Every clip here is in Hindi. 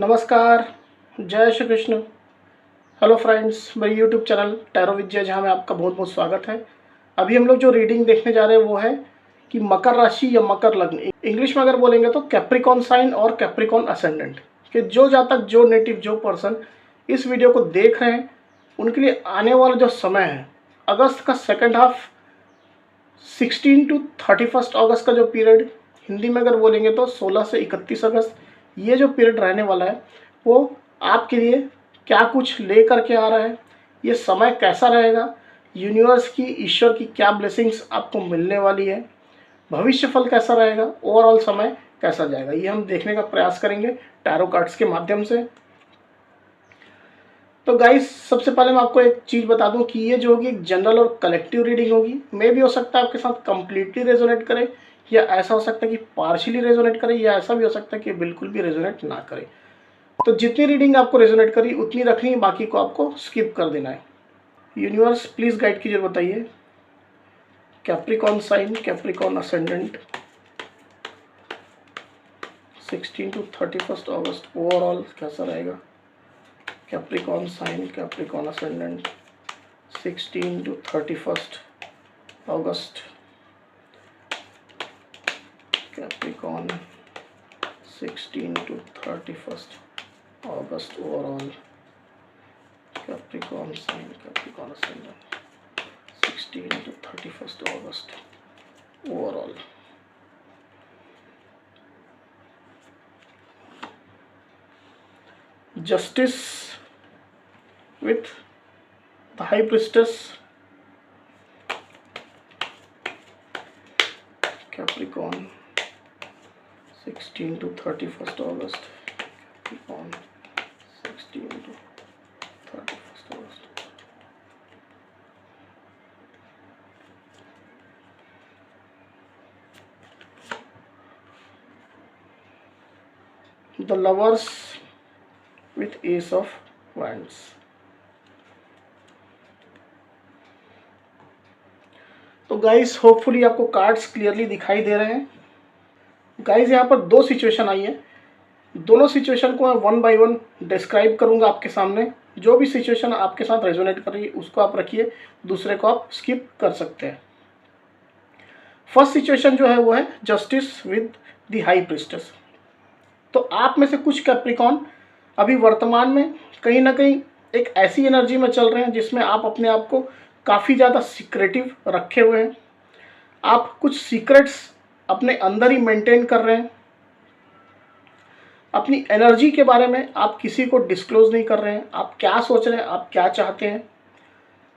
नमस्कार, जय श्री कृष्ण। हेलो फ्रेंड्स, मेरी यूट्यूब चैनल टैरो विद्या जहाँ में आपका बहुत बहुत स्वागत है। अभी हम लोग जो रीडिंग देखने जा रहे हैं वो है कि मकर राशि या मकर लग्न, इंग्लिश में अगर बोलेंगे तो कैप्रिकॉन साइन और कैप्रिकॉन असेंडेंट, कि जो जातक, जो नेटिव, जो पर्सन इस वीडियो को देख रहे हैं उनके लिए आने वाला जो समय है, अगस्त का सेकेंड हाफ 16 टू 31 अगस्त का जो पीरियड, हिंदी में अगर बोलेंगे तो 16 से 31 अगस्त, ये जो पीरियड रहने वाला है वो आपके लिए क्या कुछ ले करके आ रहा है, ये समय कैसा रहेगा, यूनिवर्स की, ईश्वर की क्या ब्लेसिंग्स आपको मिलने वाली है, भविष्य फल कैसा रहेगा, ओवरऑल समय कैसा जाएगा, ये हम देखने का प्रयास करेंगे टैरो कार्ड्स के माध्यम से। तो गाइस, सबसे पहले मैं आपको एक चीज़ बता दूं कि ये जो होगी एक जनरल और कलेक्टिव रीडिंग होगी। मे भी हो सकता है आपके साथ कंप्लीटली रेजोनेट करे, या ऐसा हो सकता है कि पार्शियली रेजोनेट करे, या ऐसा भी हो सकता है कि बिल्कुल भी रेजोनेट ना करे। तो जितनी रीडिंग आपको रेजोनेट करी उतनी रखनी है, बाकी को आपको स्किप कर देना है। यूनिवर्स प्लीज़ गाइड कीजिए, बताइए Capricorn sign, Capricorn ascendant 16 to 31 अगस्त ओवरऑल कैसा रहेगा। Capricorn sign, Capricorn ascendant 16 to 31 अगस्त, कैप्रिकॉन 16 टू 31 अगस्त overall, Capricorn sign, Capricorn ascendant 16 to 31 अगस्त overall. Justice with the high priestess, Capricorn 16 to 31 August, Capricorn 16 to 31 August. The lovers with Ace of Wands. तो गाइस, होपफुली आपको कार्ड्स क्लियरली दिखाई दे रहे हैं। गाइस, यहाँ पर दो सिचुएशन आई है, दोनों सिचुएशन को मैं वन बाय वन डिस्क्राइब करूँगा आपके सामने। जो भी सिचुएशन आपके साथ रेजोनेट कर रही है उसको आप रखिए, दूसरे को आप स्किप कर सकते हैं। फर्स्ट सिचुएशन जो है वो है justice with the high priestess. तो आप में से कुछ कैप्रिकॉन अभी वर्तमान में कहीं ना कहीं एक ऐसी एनर्जी में चल रहे हैं जिसमें आप अपने आप को काफ़ी ज़्यादा सीक्रेटिव रखे हुए हैं। आप कुछ सीक्रेट्स अपने अंदर ही मेंटेन कर रहे हैं। अपनी एनर्जी के बारे में आप किसी को डिस्क्लोज नहीं कर रहे हैं। आप क्या सोच रहे हैं, आप क्या चाहते हैं,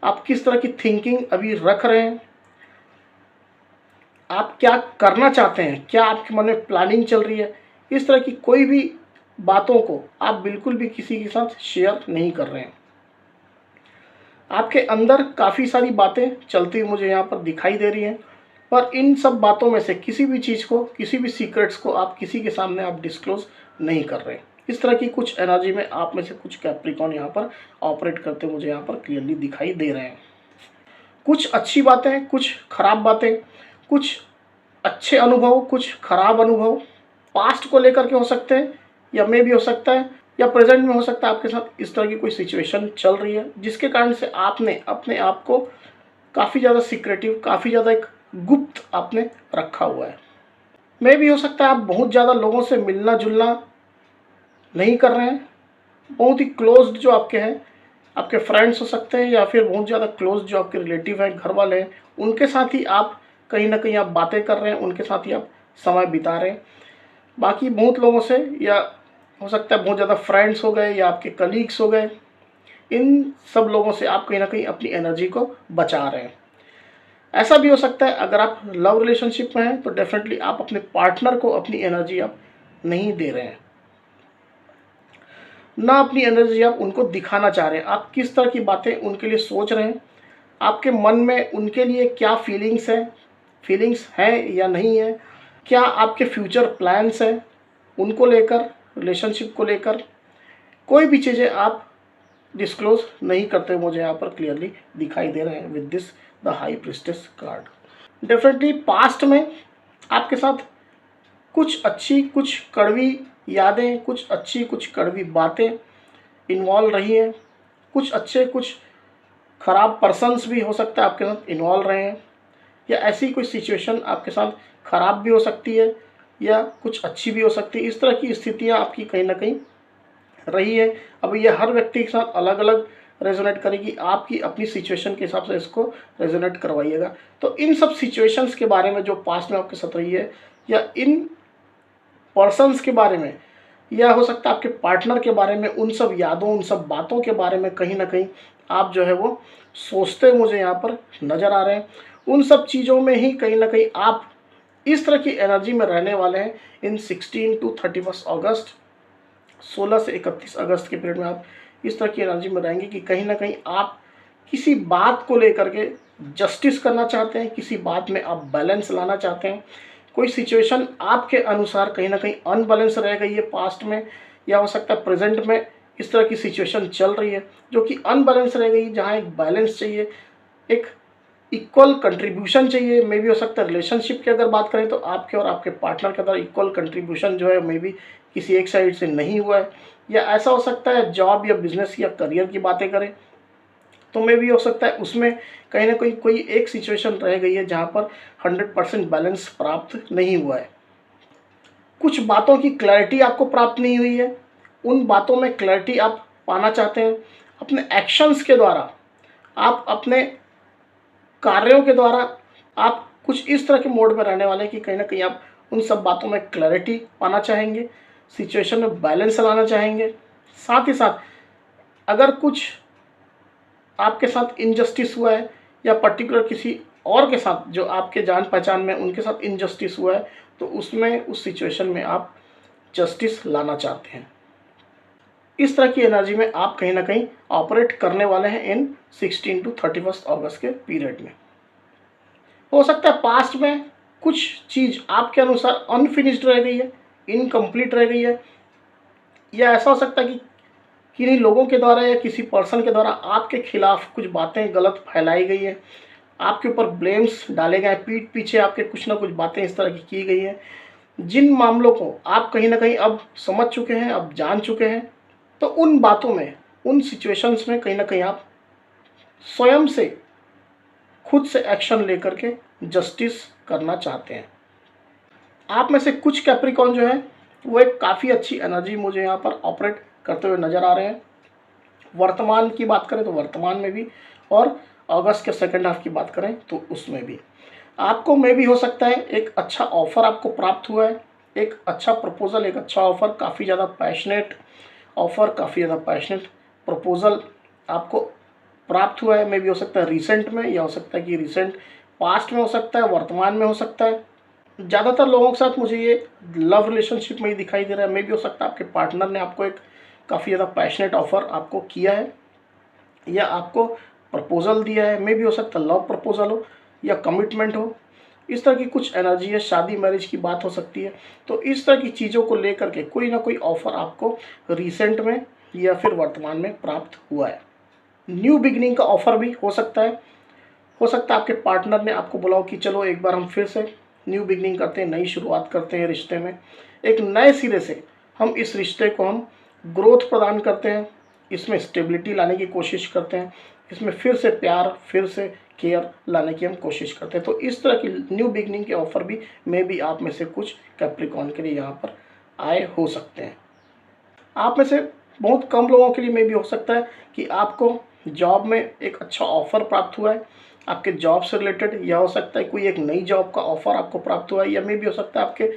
आप किस तरह की थिंकिंग अभी रख रहे हैं, आप क्या करना चाहते हैं, क्या आपके मन में प्लानिंग चल रही है, इस तरह की कोई भी बातों को आप बिल्कुल भी किसी के साथ शेयर नहीं कर रहे हैं। आपके अंदर काफ़ी सारी बातें चलती हुई मुझे यहाँ पर दिखाई दे रही हैं, पर इन सब बातों में से किसी भी चीज़ को, किसी भी सीक्रेट्स को आप किसी के सामने आप डिस्क्लोज नहीं कर रहे। इस तरह की कुछ एनर्जी में आप में से कुछ कैप्रिकॉन यहाँ पर ऑपरेट करते मुझे यहाँ पर क्लियरली दिखाई दे रहे हैं। कुछ अच्छी बातें, कुछ खराब बातें, कुछ अच्छे अनुभव, कुछ खराब अनुभव पास्ट को लेकर के हो सकते हैं, या मे भी हो सकता है, या प्रेजेंट में हो सकता है आपके साथ इस तरह की कोई सिचुएशन चल रही है जिसके कारण से आपने अपने आप को काफ़ी ज़्यादा सीक्रेटिव, काफ़ी ज़्यादा एक गुप्त आपने रखा हुआ है। मे भी हो सकता है आप बहुत ज़्यादा लोगों से मिलना जुलना नहीं कर रहे हैं। बहुत ही क्लोज जो आपके हैं, आपके फ्रेंड्स हो सकते हैं, या फिर बहुत ज़्यादा क्लोज जो आपके रिलेटिव हैं, घर वाले हैं, उनके साथ ही आप कहीं ना कहीं आप बातें कर रहे हैं, उनके साथ ही आप समय बिता रहे हैं। बाकी बहुत लोगों से, या हो सकता है बहुत ज़्यादा फ्रेंड्स हो गए या आपके कलीग्स हो गए, इन सब लोगों से आप कहीं ना कहीं अपनी एनर्जी को बचा रहे हैं। ऐसा भी हो सकता है अगर आप लव रिलेशनशिप में हैं तो डेफिनेटली आप अपने पार्टनर को अपनी एनर्जी आप नहीं दे रहे हैं, ना अपनी एनर्जी आप उनको दिखाना चाह रहे हैं। आप किस तरह की बातें उनके लिए सोच रहे हैं, आपके मन में उनके लिए क्या फीलिंग्स हैं या नहीं है, क्या आपके फ्यूचर प्लान्स हैं उनको लेकर, रिलेशनशिप को लेकर, कोई भी चीज़ें आप डिस्क्लोज नहीं करते मुझे यहाँ पर क्लियरली दिखाई दे रहे हैं with this the high priestess card. Definitely past में आपके साथ कुछ अच्छी, कुछ कड़वी यादें, कुछ अच्छी कुछ कड़वी बातें इन्वॉल्व रही हैं, कुछ अच्छे कुछ ख़राब पर्सन्स भी हो सकता है आपके साथ इन्वॉल्व रहे हैं, या ऐसी कोई सिचुएशन आपके साथ ख़राब भी हो सकती है या कुछ अच्छी भी हो सकती है। इस तरह की स्थितियाँ आपकी कहीं ना कहीं रही है। अब ये हर व्यक्ति के साथ अलग अलग रेजोनेट करेगी, आपकी अपनी सिचुएशन के हिसाब से इसको रेजोनेट करवाइएगा। तो इन सब सिचुएशंस के बारे में जो पास्ट में आपके साथ रही है, या इन पर्सन्स के बारे में, या हो सकता है आपके पार्टनर के बारे में, उन सब यादों उन सब बातों के बारे में कहीं ना कहीं आप जो है वो सोचते मुझे यहाँ पर नज़र आ रहे हैं। उन सब चीज़ों में ही कहीं ना कहीं आप इस तरह की एनर्जी में रहने वाले हैं इन 16 टू 31 अगस्त, 16 से 31 अगस्त के पीरियड में आप इस तरह की एनर्जी में रहेंगे कि कहीं ना कहीं आप किसी बात को लेकर के जस्टिस करना चाहते हैं, किसी बात में आप बैलेंस लाना चाहते हैं। कोई सिचुएशन आपके अनुसार कहीं ना कहीं अनबैलेंस रह गई है पास्ट में, या हो सकता है प्रेजेंट में इस तरह की सिचुएशन चल रही है जो कि अनबैलेंस रह गई, जहाँ एक बैलेंस चाहिए, एक इक्वल कंट्रीब्यूशन चाहिए। मे भी हो सकता है रिलेशनशिप की अगर बात करें तो आपके और आपके पार्टनर के अंदर इक्वल कंट्रीब्यूशन जो है मे भी किसी एक साइड से नहीं हुआ है, या ऐसा हो सकता है जॉब या बिजनेस या करियर की बातें करें तो मे भी हो सकता है उसमें कहीं ना कहीं कोई एक सिचुएशन रह गई है जहाँ पर 100% बैलेंस प्राप्त नहीं हुआ है। कुछ बातों की क्लैरिटी आपको प्राप्त नहीं हुई है, उन बातों में क्लैरिटी आप पाना चाहते हैं। अपने एक्शंस के द्वारा, आप अपने कार्यों के द्वारा आप कुछ इस तरह के मोड में रहने वाले हैं कि कहीं ना कहीं आप उन सब बातों में क्लैरिटी पाना चाहेंगे, सिचुएशन में बैलेंस लाना चाहेंगे। साथ ही साथ अगर कुछ आपके साथ इनजस्टिस हुआ है, या पर्टिकुलर किसी और के साथ जो आपके जान पहचान में उनके साथ इनजस्टिस हुआ है, तो उसमें उस सिचुएशन में आप जस्टिस लाना चाहते हैं। इस तरह की एनर्जी में आप कहीं ना कहीं ऑपरेट करने वाले हैं इन 16 टू 31 अगस्त के पीरियड में। हो सकता है पास्ट में कुछ चीज़ आपके अनुसार अनफिनिश्ड रह गई है, इनकम्प्लीट रह गई है, या ऐसा हो सकता है कि किन्हीं लोगों के द्वारा या किसी पर्सन के द्वारा आपके खिलाफ कुछ बातें गलत फैलाई गई है, आपके ऊपर ब्लेम्स डाले गए, पीठ पीछे आपके कुछ ना कुछ बातें इस तरह की गई हैं, जिन मामलों को आप कहीं ना कहीं अब समझ चुके हैं, अब जान चुके हैं। तो उन बातों में, उन सिचुएशंस में कहीं ना कहीं आप स्वयं से खुद से एक्शन लेकर के जस्टिस करना चाहते हैं। आप में से कुछ कैप्रिकॉन जो है वो एक काफ़ी अच्छी एनर्जी मुझे यहाँ पर ऑपरेट करते हुए नज़र आ रहे हैं। वर्तमान की बात करें तो वर्तमान में भी, और अगस्त के सेकंड हाफ की बात करें तो उसमें भी आपको में भी हो सकता है एक अच्छा ऑफ़र आपको प्राप्त हुआ है, एक अच्छा प्रपोज़ल, एक अच्छा ऑफ़र, काफ़ी ज़्यादा पैशनेट ऑफ़र, काफ़ी ज़्यादा पैशनेट प्रपोज़ल आपको प्राप्त हुआ है। में भी हो सकता है रिसेंट में, या हो सकता है कि रिसेंट पास्ट में हो सकता है, वर्तमान में हो सकता है। ज़्यादातर लोगों के साथ मुझे ये लव रिलेशनशिप में ही दिखाई दे रहा है। में भी हो सकता है आपके पार्टनर ने आपको एक काफ़ी ज़्यादा पैशनेट ऑफ़र आपको किया है, या आपको प्रपोज़ल दिया है। में भी हो सकता है लव प्रपोज़ल हो या कमिटमेंट हो, इस तरह की कुछ एनर्जी है, शादी मैरिज की बात हो सकती है। तो इस तरह की चीज़ों को लेकर के कोई ना कोई ऑफ़र आपको रिसेंट में या फिर वर्तमान में प्राप्त हुआ है। न्यू बिगनिंग का ऑफ़र भी हो सकता है। हो सकता है आपके पार्टनर ने आपको बुलाओ कि चलो एक बार हम फिर से न्यू बिगनिंग करते हैं, नई शुरुआत करते हैं रिश्ते में, एक नए सिरे से हम इस रिश्ते को हम ग्रोथ प्रदान करते हैं, इसमें स्टेबिलिटी लाने की कोशिश करते हैं, इसमें फिर से प्यार, फिर से केयर लाने की हम कोशिश करते हैं। तो इस तरह की न्यू बिगनिंग के ऑफ़र भी मे बी आप में से कुछ कैप्रिकॉन के लिए यहाँ पर आए हो सकते हैं। आप में से बहुत कम लोगों के लिए मे भी हो सकता है कि आपको जॉब में एक अच्छा ऑफ़र प्राप्त हुआ है, आपके जॉब से रिलेटेड, या हो सकता है कोई एक नई जॉब का ऑफ़र आपको प्राप्त हुआ है, या मे भी हो सकता है आपके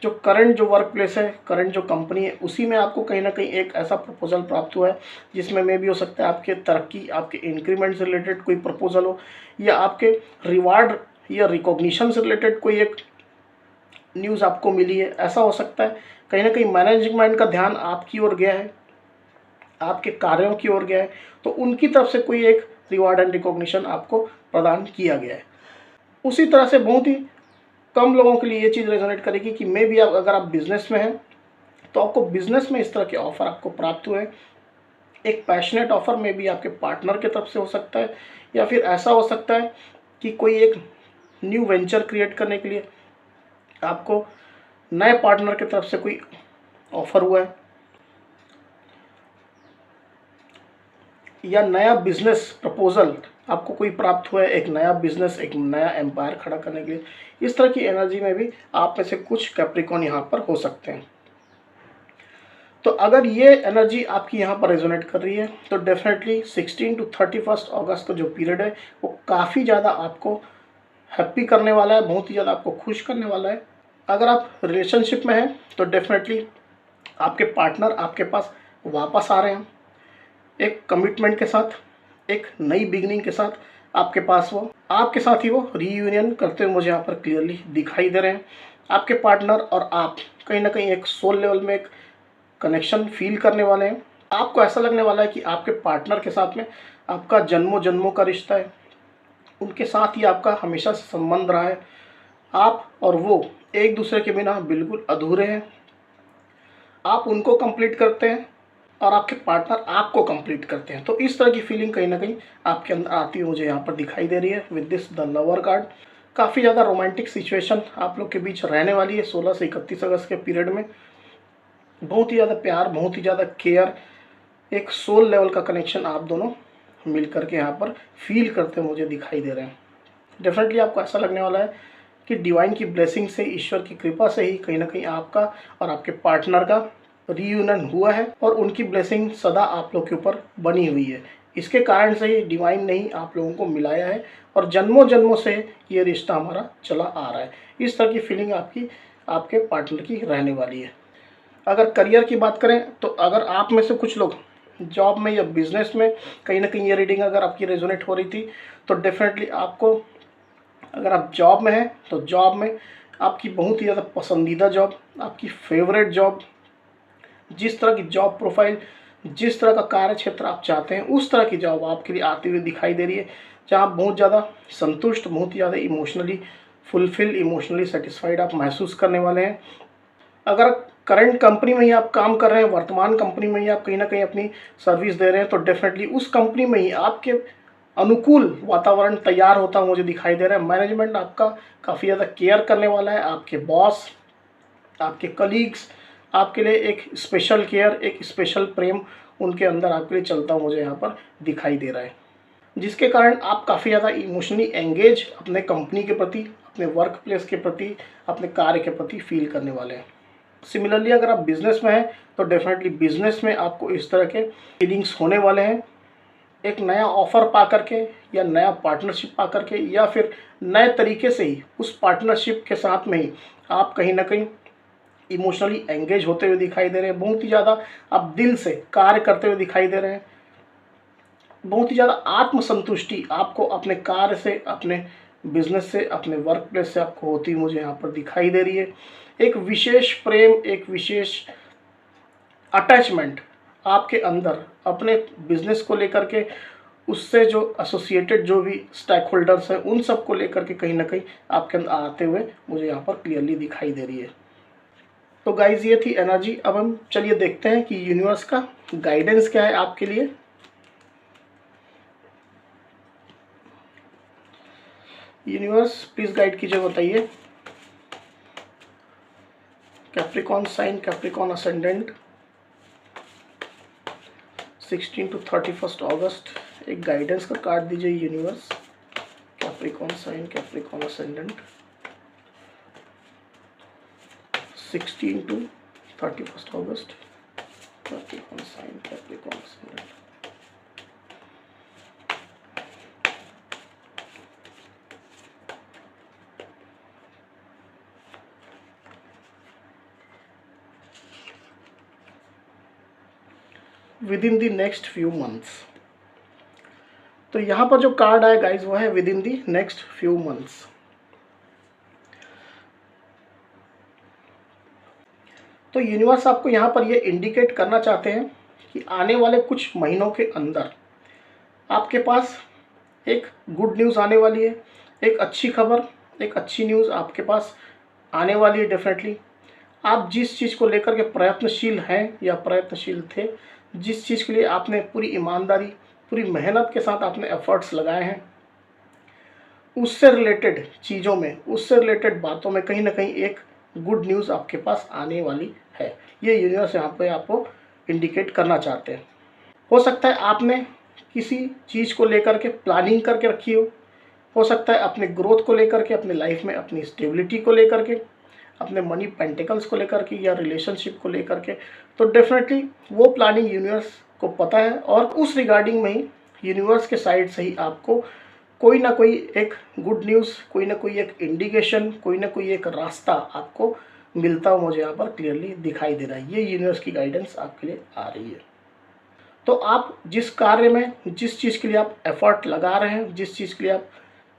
जो करंट जो वर्क प्लेस है, करंट जो कंपनी है, उसी में आपको कहीं ना कहीं एक ऐसा प्रपोज़ल प्राप्त हुआ है जिसमें मे भी हो सकता है आपके तरक्की, आपके इंक्रीमेंट से रिलेटेड कोई प्रपोज़ल हो, या आपके रिवार्ड या रिकॉग्निशन से रिलेटेड कोई एक न्यूज़ आपको मिली है। ऐसा हो सकता है कहीं ना कहीं मैनेजमेंट का ध्यान आपकी ओर गया है, आपके कार्यों की ओर गया है, तो उनकी तरफ से कोई एक रिवार्ड एंड रिकॉग्निशन आपको प्रदान किया गया है। उसी तरह से बहुत ही कम लोगों के लिए ये चीज़ रेजोनेट करेगी कि मे भी आप अगर आप बिजनेस में हैं तो आपको बिजनेस में इस तरह के ऑफ़र आपको प्राप्त हुए। एक पैशनेट ऑफ़र में भी आपके पार्टनर की तरफ से हो सकता है, या फिर ऐसा हो सकता है कि कोई एक न्यू वेंचर क्रिएट करने के लिए आपको नए पार्टनर की तरफ से कोई ऑफर हुआ है, या नया बिजनेस प्रपोजल आपको कोई प्राप्त हुआ है, एक नया बिजनेस, एक नया एम्पायर खड़ा करने के लिए, इस तरह की एनर्जी में भी आप में से कुछ कैप्रिकॉर्न यहाँ पर हो सकते हैं। तो अगर ये एनर्जी आपकी यहाँ पर रेजोनेट कर रही है तो डेफिनेटली 16 to 31 अगस्त का जो पीरियड है वो काफ़ी ज़्यादा आपको हैप्पी करने वाला है, बहुत ही ज़्यादा आपको खुश करने वाला है। अगर आप रिलेशनशिप में हैं तो डेफिनेटली आपके पार्टनर आपके पास वापस आ रहे हैं, एक कमिटमेंट के साथ, एक नई बिगनिंग के साथ आपके पास वो आपके साथ ही वो रीयूनियन करते हुए मुझे यहाँ पर क्लियरली दिखाई दे रहे हैं। आपके पार्टनर और आप कहीं ना कहीं एक सोल लेवल में एक कनेक्शन फील करने वाले हैं। आपको ऐसा लगने वाला है कि आपके पार्टनर के साथ में आपका जन्मों जन्मों का रिश्ता है, उनके साथ ही आपका हमेशा से संबंध रहा है। आप और वो एक दूसरे के बिना बिल्कुल अधूरे हैं, आप उनको कंप्लीट करते हैं और आपके पार्टनर आपको कंप्लीट करते हैं। तो इस तरह की फीलिंग कहीं ना कहीं आपके अंदर आती हुई मुझे यहाँ पर दिखाई दे रही है with this the lover card. काफ़ी ज़्यादा रोमांटिक सिचुएशन आप लोग के बीच रहने वाली है 16 से 31 अगस्त के पीरियड में। बहुत ही ज़्यादा प्यार, बहुत ही ज़्यादा केयर, एक सोल लेवल का कनेक्शन आप दोनों मिल करके यहाँ पर फील करते हुए मुझे दिखाई दे रहे हैं। डेफिनेटली आपको ऐसा लगने वाला है कि डिवाइन की ब्लेसिंग से, ईश्वर की कृपा से ही कहीं ना कहीं आपका और आपके पार्टनर का रीयूनियन हुआ है और उनकी ब्लेसिंग सदा आप लोग के ऊपर बनी हुई है। इसके कारण से ही डिवाइन ने ही आप लोगों को मिलाया है और जन्मों जन्मों से ये रिश्ता हमारा चला आ रहा है। इस तरह की फीलिंग आपकी आपके पार्टनर की रहने वाली है। अगर करियर की बात करें तो अगर आप में से कुछ लोग जॉब में या बिजनेस में कहीं ना कहीं ये रीडिंग अगर आपकी रेजोनेट हो रही थी तो डेफिनेटली आपको, अगर आप जॉब में हैं तो जॉब में आपकी बहुत ही ज़्यादा पसंदीदा जॉब, आपकी फेवरेट जॉब, जिस तरह की जॉब प्रोफाइल, जिस तरह का कार्य क्षेत्र आप चाहते हैं उस तरह की जॉब आपके लिए आती हुई दिखाई दे रही है, जहाँ आप बहुत ज़्यादा संतुष्ट, बहुत ही ज़्यादा इमोशनली फुलफिल, इमोशनली सेटिस्फाइड आप महसूस करने वाले हैं। अगर करंट कंपनी में ही आप काम कर रहे हैं, वर्तमान कंपनी में ही आप कहीं ना कहीं अपनी सर्विस दे रहे हैं तो डेफिनेटली उस कंपनी में ही आपके अनुकूल वातावरण तैयार होता मुझे दिखाई दे रहा है। मैनेजमेंट आपका काफ़ी ज़्यादा केयर करने वाला है, आपके बॉस, आपके कलीग्स आपके लिए एक स्पेशल केयर, एक स्पेशल प्रेम उनके अंदर आपके लिए चलता मुझे यहाँ पर दिखाई दे रहा है, जिसके कारण आप काफ़ी ज़्यादा इमोशनली एंगेज अपने कंपनी के प्रति, अपने वर्क प्लेस के प्रति, अपने कार्य के प्रति फील करने वाले हैं। सिमिलरली अगर आप बिजनेस में हैं तो डेफिनेटली बिजनेस में आपको इस तरह के फीलिंग्स होने वाले हैं। एक नया ऑफर पा करके या नया पार्टनरशिप पा करके या फिर नए तरीके से ही उस पार्टनरशिप के साथ में ही आप कहीं ना कहीं इमोशनली एंगेज होते हुए दिखाई दे रहे हैं। बहुत ही ज़्यादा आप दिल से कार्य करते हुए दिखाई दे रहे हैं। बहुत ही ज़्यादा आत्मसंतुष्टि आपको अपने कार्य से, अपने बिजनेस से, अपने वर्क प्लेस से आपको होती हुई मुझे यहाँ पर दिखाई दे रही है। एक विशेष प्रेम, एक विशेष अटैचमेंट आपके अंदर अपने बिजनेस को लेकर के, उससे जो एसोसिएटेड जो भी स्टेक होल्डर्स हैं उन सब को लेकर के कहीं ना कहीं आपके अंदर आते हुए मुझे यहाँ पर क्लियरली दिखाई दे रही है। तो गाइज ये थी एनर्जी। अब हम चलिए देखते हैं कि यूनिवर्स का गाइडेंस क्या है आपके लिए। यूनिवर्स प्लीज गाइड कीजिए, बताइए। Capricorn sign, Capricorn ascendant, 16 to 31 अगस्त, एक गाइडेंस का कार्ड दीजिए universe. Capricorn sign, Capricorn ascendant, 16 to 31 अगस्त, Capricorn sign, Capricorn ascendant. Within the next few months, तो यहाँ पर जो कार्ड आया गाइज वो है within the next few months. तो यूनिवर्स आपको यहाँ पर ये इंडिकेट करना चाहते हैं कि आने वाले कुछ महीनों के अंदर आपके पास एक गुड न्यूज़ आने वाली है, एक अच्छी खबर, एक अच्छी न्यूज़ आपके पास आने वाली है। डेफिनेटली आप जिस चीज़ को लेकर के प्रयत्नशील हैं या प्रयत्नशील थे, जिस चीज़ के लिए आपने पूरी ईमानदारी, पूरी मेहनत के साथ आपने एफर्ट्स लगाए हैं, उससे रिलेटेड चीज़ों में, उससे रिलेटेड बातों में कहीं ना कहीं एक गुड न्यूज़ आपके पास आने वाली है। ये यूनिवर्स यहाँ पे आपको इंडिकेट करना चाहते हैं। हो सकता है आपने किसी चीज़ को लेकर के प्लानिंग करके रखी हो सकता है अपने ग्रोथ को लेकर के, अपने लाइफ में अपनी स्टेबिलिटी को लेकर के, अपने मनी पेंटिकल्स को लेकर के या रिलेशनशिप को लेकर के। तो डेफिनेटली वो प्लानिंग यूनिवर्स को पता है और उस रिगार्डिंग में ही यूनिवर्स के साइड से ही आपको कोई ना कोई एक गुड न्यूज़, कोई ना कोई एक इंडिकेशन, कोई ना कोई एक रास्ता आपको मिलता हुआ मुझे यहाँ पर क्लियरली दिखाई दे रहा है। ये यूनिवर्स की गाइडेंस आपके लिए आ रही है। तो आप जिस कार्य में, जिस चीज़ के लिए आप एफर्ट लगा रहे हैं, जिस चीज़ के लिए आप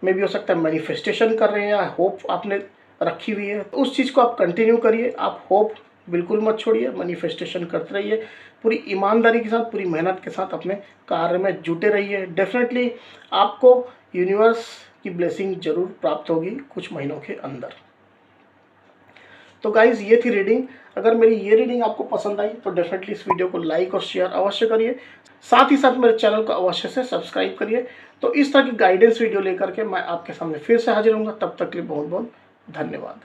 में भी हो सकता है मैनिफेस्टेशन कर रहे हैं या होप आपने रखी हुई है, तो उस चीज़ को आप कंटिन्यू करिए। आप होप बिल्कुल मत छोड़िए, मैनिफेस्टेशन करते रहिए, पूरी ईमानदारी के साथ, पूरी मेहनत के साथ अपने कार्य में जुटे रहिए। डेफिनेटली आपको यूनिवर्स की ब्लेसिंग जरूर प्राप्त होगी कुछ महीनों के अंदर। तो गाइज़ ये थी रीडिंग। अगर मेरी ये रीडिंग आपको पसंद आई तो डेफिनेटली इस वीडियो को लाइक और शेयर अवश्य करिए। साथ ही साथ मेरे चैनल को अवश्य से सब्सक्राइब करिए। तो इस तरह की गाइडेंस वीडियो लेकर के मैं आपके सामने फिर से हाजिर होऊंगा। तब तक के लिए बहुत बहुत धन्यवाद।